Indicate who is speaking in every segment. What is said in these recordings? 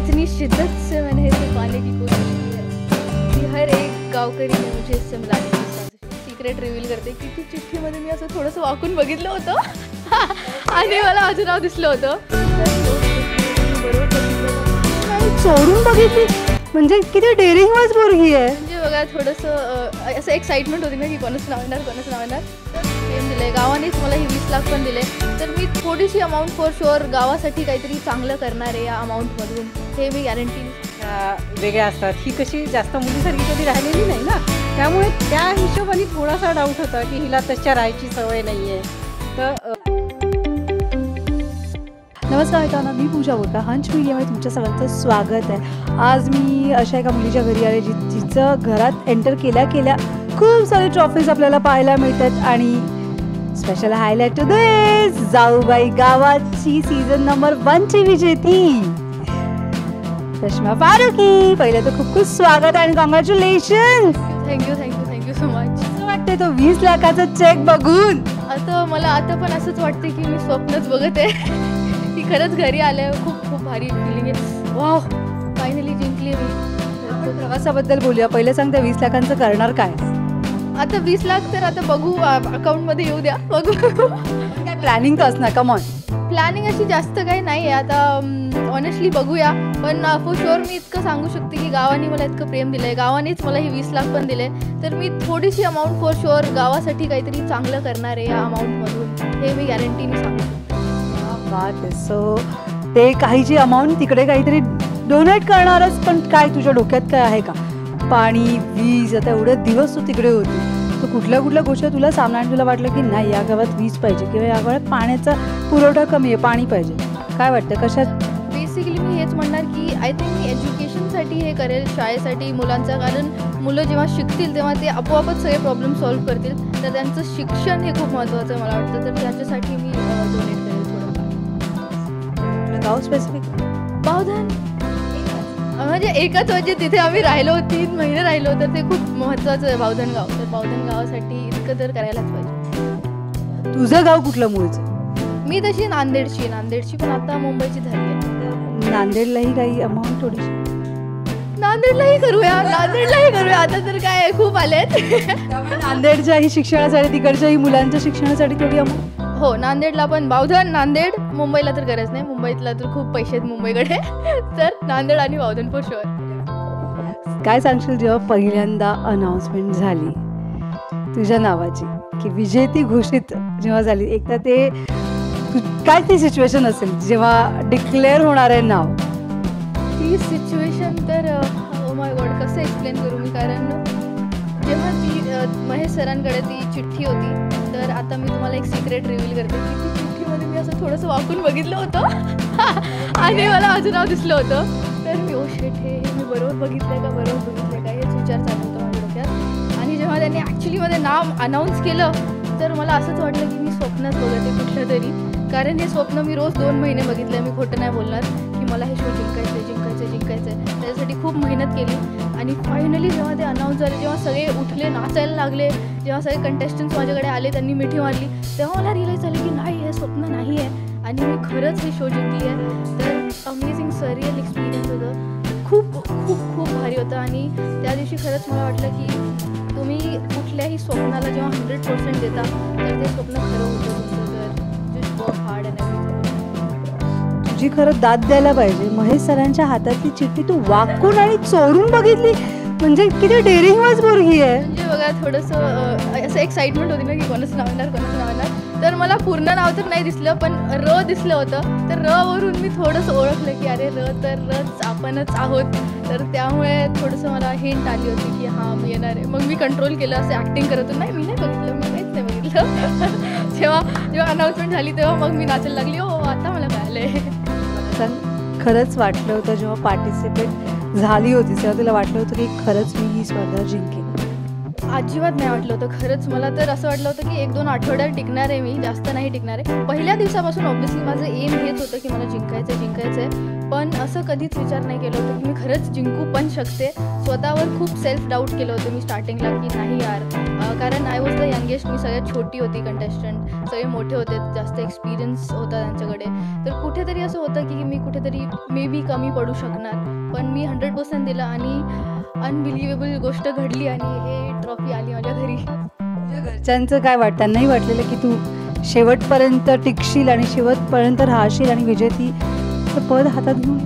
Speaker 1: इतनी शिद्दत से मैंने इसे पाने की कोशिश की है कि हर एक गावकरी ने मुझे इससे मिलाने की साजिश। सिक्रेट रिव्हील करते की ती चिठ्ठीमध्ये मी असं थोडंसं वाकून बघितलं होतं आणि मला माझं नाव दिसलं होतं.
Speaker 2: चोरून बघितली म्हणजे किती डेअरिंग वाज पोरगी आहे.
Speaker 1: म्हणजे बघा थोडंसं असं एक्साइटमेंट होती ना की कोणाचं नाव येणार कोणाचं नाव येणार. तर फेम दिलं आहे गावानेच मला ही 20 लाख पण दिले. तर मी थोडीशी अमाऊंट फॉर शुअर गावासाठी काहीतरी चांगलं करणार आहे या अमाऊंटमधून, हे मी गॅरंटी.
Speaker 2: वेगळ्या असतात, ही कशी जास्त मुलीसारखी कधी राहिलेली नाही ना, त्यामुळे त्या हिशोबाने थोडासा डाऊट होता की हिला तशा राहायची सवय नाही आहे. तर नमस्कार मित्रांनो, मी पूजा बोलता. हंच मीडियामध्ये तुमच्या सगळ्यांचं स्वागत आहे. आज मी अशा एका मुलीच्या घरी आले जिचं घरात एंटर केल्या केल्या खूप सारे ट्रॉफीज आपल्याला पाहायला मिळतात. आणि स्पेशल हायलाइट टू दिस, जाऊबाई गावाची सीझन नंबर 1ची विजेती रश्मा फारुकी. पहिलं तर खूप खूप स्वागत आणि कॉंग्रॅच्युलेशन.
Speaker 1: Thank you so much.
Speaker 2: असं वाटतंय तो 20 लाखाचा चेक बघून.
Speaker 1: आता मला आता पण असंच वाटते की मी स्वप्नच बघत आहे की खरंच घरी आले. खूप भारी फिलिंग आहे. वाव, फायनली जिंकली मी.
Speaker 2: प्रवासाबद्दल बोलूया. पहिले सांग, त्या 20 लाखांचं करणार काय?
Speaker 1: आता 20 लाख तर आता बघू, अकाउंटमध्ये येऊ द्या बघू.
Speaker 2: काय प्लॅनिंग तर असणार? Come on.
Speaker 1: प्लॅनिंग अशी जास्त काही नाही आहे आता, ऑनेस्टली बघूया. पण फॉर शुअर मी इतकं सांगू शकते की गावाने मला इतकं प्रेम दिलं आहे, गावानेच मला ही 20 लाख पण दिले. तर मी थोडीशी अमाऊंट फॉर शुअर गावासाठी काहीतरी चांगलं करणार आहे या अमाऊंटमधून, हे मी गॅरंटीने सांगू शकते.
Speaker 2: सो ते काही जी अमाऊंट तिकडे काहीतरी डोनेट करणारच, पण काय तुझ्या डोक्यात काय आहे का? पाणी, वीज, आता एवढे दिवस तू तिकडे होती, तर कुठल्या गोष्टी तुला सामना तुला वाटलं की नाही या गावात वीज पाहिजे किंवा या गावात पाण्याचा पुरवठा कमी आहे, पाणी पाहिजे, काय वाटतं कशात?
Speaker 1: बेसिकली मी हेच म्हणणार की आय थिंक मी एज्युकेशनसाठी हे करेल, शाळेसाठी मुलांचा. कारण मुलं जेव्हा शिकतील तेव्हा ते आपोआपच सगळे प्रॉब्लेम सॉल्व्ह करतील. तर त्यांचं शिक्षण हे खूप महत्त्वाचं आहे मला वाटतं. तर त्याच्यासाठी मी डोनेट करेल थोडं.
Speaker 2: गाव स्पेसिफिक
Speaker 1: बावधन, म्हणजे एकच म्हणजे तिथे आम्ही राहिलो, 3 महिने राहिलो, तर ते खूप महत्त्वाचं आहे बावधन गाव. तर बावधन गावासाठी इतकं तर करायलाच पाहिजे.
Speaker 2: तुझं गाव कुठलं मूळचं?
Speaker 1: मी तशी नांदेडची पण आता मुंबईची झाली आहे.
Speaker 2: नांदेडलाही काही अमाऊंट थोडीशी?
Speaker 1: नांदेडलाही करूया. आता तर काय खूप आलेत.
Speaker 2: नांदेडच्याही शिक्षणासाठी, तिकडच्याही मुलांच्या शिक्षणासाठी थोडी अमाऊंट?
Speaker 1: हो, नांदेडला पण बावधन, नांदेड. मुंबईला तर गरज नाही, मुंबईतला तर खूप पैसे आहेत मुंबईकडे. तर नांदेड आणि बावधन फॉर शुअर.
Speaker 2: काय सांगशील जेव्हा पहिल्यांदा अनाउन्समेंट झाली तुझ्या नावाची की विजेती घोषित जेव्हा झाली, एकदा ते काय ती सिच्युएशन असेल जेव्हा डिक्लेअर होणार आहे नाव?
Speaker 1: ती सिच्युएशन तर ओ माय गॉड, कसं एक्सप्लेन करू मी. कारण जेव्हा ती महेश सरांकडे ती चिठ्ठी होती, तर आता मी तुम्हाला एक सिक्रेट रिव्हील करते की ती चिठ्ठीमध्ये मी असं थोडंसं वाकून बघितलं होतं आणि मला माझं नाव दिसलं होतं. तर मी ओ शेट, हे मी बरोबर बघितलं का हेच विचार चालू होता माझ्या डोक्यात. आणि जेव्हा त्यांनी ॲक्च्युलीमध्ये नाव अनाऊन्स केलं, तर मला असंच वाटलं की मी स्वप्नच बघते कुठलं तरी. कारण हे स्वप्न मी रोज 2 महिने बघितलं. मी खोटं नाही बोलणार की मला हे शो जिंकायचं आहे. त्याच्यासाठी खूप मेहनत केली. आणि फायनली जेव्हा ते अनाऊन्स झाले, जेव्हा सगळे उठले, नाचायला लागले, जेव्हा सगळे कंटेस्टंट्स माझ्याकडे आले, त्यांनी मिठी मारली, तेव्हा मला रिअलाईज झालं की नाही, हे स्वप्न नाही आहे आणि मी खरंच हे शो जिंकली आहे. तर अमेझिंग सरियल एक्सपिरियन्स होतं. खूप भारी होतं. आणि त्या दिवशी खरंच मला वाटलं की तुम्ही कुठल्याही स्वप्नाला जेव्हा 100% देता, तर ते स्वप्न खरं होतं तुमचं. तर just work hard and everything.
Speaker 2: तुझी खरं दाद द्यायला पाहिजे. महेश सरांच्या हातातली चिठ्ठी तू वाकून आणि चोरून बघितली म्हणजे किती डेअरिंग वाज पोरगी आहे.
Speaker 1: म्हणजे बघा थोडंसं असं एक्साइटमेंट होती ना की कोणाचं नाव येणार. तर मला पूर्ण नाव तर नाही दिसलं, पण र दिसलं होतं. तर र वरून मी थोडंसं ओळखलं की अरे रच आपणच आहोत. तर त्यामुळे थोडंसं मला हिंट आली होती की हां मी येणार आहे. मग मी कंट्रोल केलं, असं ॲक्टिंग करत होतं. नाही, मी नाही बघितलं, मी काहीच नाही बघितलं. जेव्हा अनाउन्समेंट झाली तेव्हा मग मी नाचायला लागली. हो, आता मला कळलं.
Speaker 2: खरंच वाटलं होतं जेव्हा पार्टिसिपेट झाली होती तेव्हा तुला वाटलं होतं की खरंच मी ही स्पर्धा जिंकेन?
Speaker 1: अजिबात नाही वाटलं होतं. खरंच मला तर असं वाटलं होतं की 1-2 आठवड्यात टिकणार आहे मी, जास्त नाही टिकणार आहे. पहिल्या दिवसापासून ऑब्व्हियसली माझं एम हेच होतं की मला जिंकायचं आहे. पण असं कधीच विचार नाही केला होता की मी खरंच जिंकू पण शकते. स्वतःवर खूप सेल्फ डाऊट केलं होतं मी स्टार्टिंगला की नाही यार, कारण आय वॉज द यंगेस्ट. मी सगळ्यात छोटी होती कंटेस्टंट, सगळे मोठे होते, जास्त एक्सपिरियन्स होता त्यांच्याकडे. तर कुठेतरी असं होतं की मी कुठेतरी मे बी कमी पडू शकणार. पण मी 100% दिलं आणि अनबिलिव्हेबल गोष्ट घडली आणि हे ट्रॉफी आली माझ्या घरी.
Speaker 2: तुझ्या घरच्यांचं काय वाटतं? त्यांनाही वाटलेलं की तू शेवटपर्यंत टिकशील आणि शेवटपर्यंत राहशील आणि विजेती पद हातात घेऊन?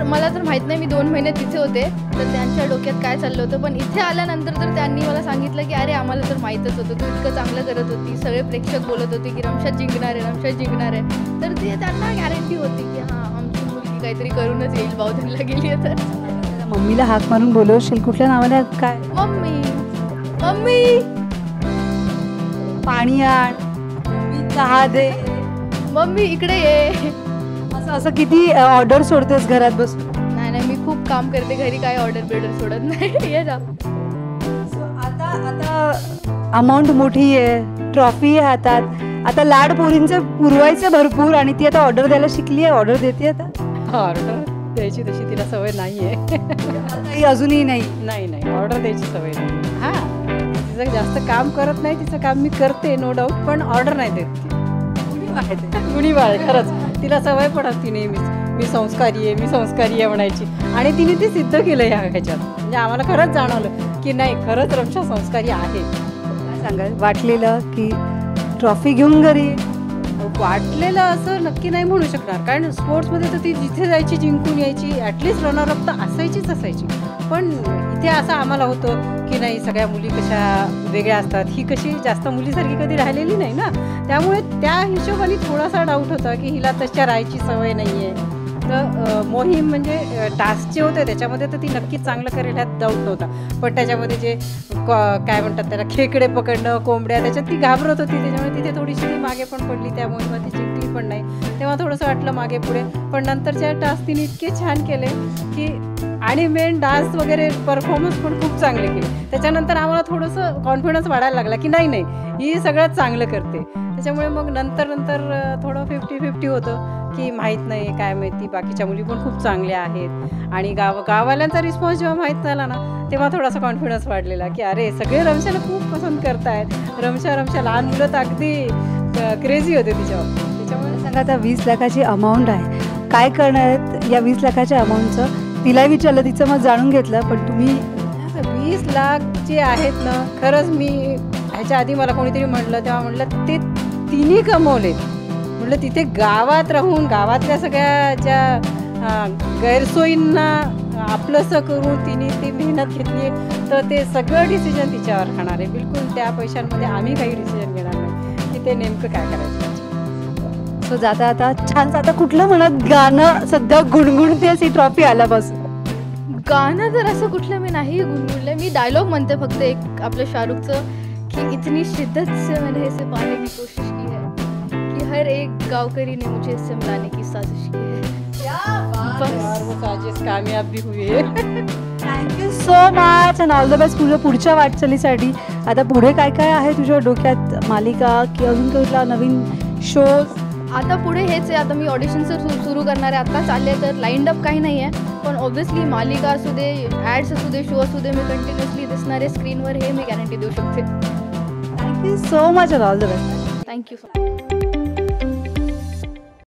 Speaker 1: मला तर माहीत नाही, मी 2 महिने तिथे होते, तर त्यांच्या डोक्यात काय चाललं होतं. पण इथे आल्यानंतर तर त्यांनी मला सांगितलं की अरे आम्हाला तर माहीतच होतं, तू इतकं चांगलं करत होती, सगळे प्रेक्षक बोलत होते की रमशा जिंकणार आहे. तर ते त्यांना गॅरंटी होती की हां आमची मुलगी काहीतरी करूनच येईल, बावधनला गेली आहे तर.
Speaker 2: मम्मीला हाक मारून बोलवशील? कुठल्या नावाने? काय?
Speaker 1: मम्मी
Speaker 2: पाणी आण, चहा दे,
Speaker 1: मम्मी इकडे ये.
Speaker 2: असं किती ऑर्डर सोडतेस घरात बसून?
Speaker 1: नाही, मी खूप काम करते घरी, काय ऑर्डर सोडत नाही. ये जा.
Speaker 2: आता अमाऊंट मोठी आहे, ट्रॉफी आहे हातात, आता लाड पोरींचे पुरवायचे भरपूर आणि ती आता ऑर्डर द्यायला शिकली आहे. ऑर्डर देते आता?
Speaker 3: ऑर्डर द्यायची तशी तिला सवय नाही आहे.
Speaker 2: अजूनही नाही?
Speaker 3: नाही, ऑर्डर द्यायची सवय नाही. हां, तिचं जास्त काम करत नाही, तिचं काम मी करते नो डाऊट, पण ऑर्डर नाही देत. गुणीबाळ आहे खरंच. तिला सवय पडत ती नेहमीच मी संस्कारी आहे म्हणायची, आणि तिने ती सिद्ध केलं ह्याच्यात. म्हणजे आम्हाला खरंच जाणवलं की नाही, खरंच रमशा संस्कारी आहे.
Speaker 2: काय सांगाल? वाटलेलं की ट्रॉफी घेऊन घरी?
Speaker 3: वाटलेलं असं नक्की नाही म्हणू शकणार, कारण स्पोर्ट्समध्ये तर ती जिथे जायची जिंकून यायची, ॲटलिस्ट रनरअप तर असायची. पण इथे असं आम्हाला होतं की नाही, सगळ्या मुली कशा वेगळ्या असतात, ही कशी जास्त मुलीसारखी कधी राहिलेली नाही ना, त्यामुळे त्या हिशोबाने थोडासा डाऊट होता की हिला तशा राहायची सवय नाही आहे. तर मोहीम म्हणजे टास्क जे होते त्याच्यामध्ये तर ती नक्कीच चांगलं करेल ह्यात डाऊट नव्हता. पण त्याच्यामध्ये जे काय म्हणतात त्याला, खेकडे पकडणं, कोंबड्या, त्याच्यात ती घाबरत होती, त्याच्यामुळे तिथे थोडीशी ती मागे पण पडली. त्या मोहिमेत ती जिंकली पण नाही, तेव्हा थोडंसं वाटलं मागे पुढे. पण नंतरच्या टास्क तिने इतके छान केले की, आणि मेन डान्स वगैरे परफॉर्मन्स पण खूप चांगले केले. त्याच्यानंतर आम्हाला थोडंसं कॉन्फिडन्स वाढायला लागला की नाही ही सगळ्यात चांगलं करते. त्याच्यामुळे मग नंतर थोडं 50-50 होतं की माहीत नाही, काय माहिती, बाकीच्या मुली पण खूप चांगल्या आहेत. आणि गाववाल्यांचा रिस्पॉन्स जेव्हा माहीत झाला ना, तेव्हा थोडासा कॉन्फिडन्स वाढलेला की अरे सगळे रमशाला खूप पसंत करतायत. रमशा लहान मुलं तर अगदी क्रेझी होते तिच्यावर.
Speaker 2: त्याच्यामुळे सांगा, आता 20 लाखाची अमाऊंट आहे, काय करणार आहेत या 20 लाखाच्या अमाऊंटचं? तिला विचारलं, तिचं मग जाणून घेतलं, पण तुम्ही
Speaker 3: 20 लाख जे आहेत ना, खरंच मी ह्याच्या आधी मला कोणीतरी म्हटलं, तेव्हा म्हटलं ते तिन्ही कमवले. म्हटलं तिथे गावात राहून गावातल्या सगळ्या ज्या गैरसोयींना आपलंसं करून तिने ती मेहनत घेतली, तर ते सगळं डिसिजन तिच्यावर राहणार आहे. बिलकुल त्या पैशांमध्ये आम्ही काही डिसिजन घेणार नाही की ते नेमकं काय करायचं.
Speaker 2: सो जाता आता छान, आता कुठलं म्हणत गाणं सध्या गुणगुणतेस ही ट्रॉफी आल्यापासून?
Speaker 1: गाणं तर असं कुठलं मी नाही गुणगुणलं, मी डायलॉग म्हणते फक्त एक आपलं शाहरुखचं की इतनी शिद्दत से मैंने इसे पाने की कोशिश की है कि हर एक गावकरी ने मुझे इससे मिलाने की साजिश की है.
Speaker 3: वो साजिश कामयाब भी हुई है.
Speaker 2: Thank you so much and all the best तुझ्या पुढच्या वाटचालीसाठी. आता पुढे काय काय आहे तुझ्या डोक्यात? मालिका की अजून कुठला नवीन शोज?
Speaker 1: आता पुढे हेच आहे, आता मी ऑडिशनचं सुरू करणार आहे. आता चालले तर लाईंड अप काही नाही आहे, पण ऑब्व्हियसली मालिका असू दे, ॲड्स असू दे, शो असू दे, मी कंटिन्युअसली दिसणारे स्क्रीनवर, हे मी गॅरंटी देऊ शकते.
Speaker 2: Thank you so much and all the best.
Speaker 1: Thank you so much.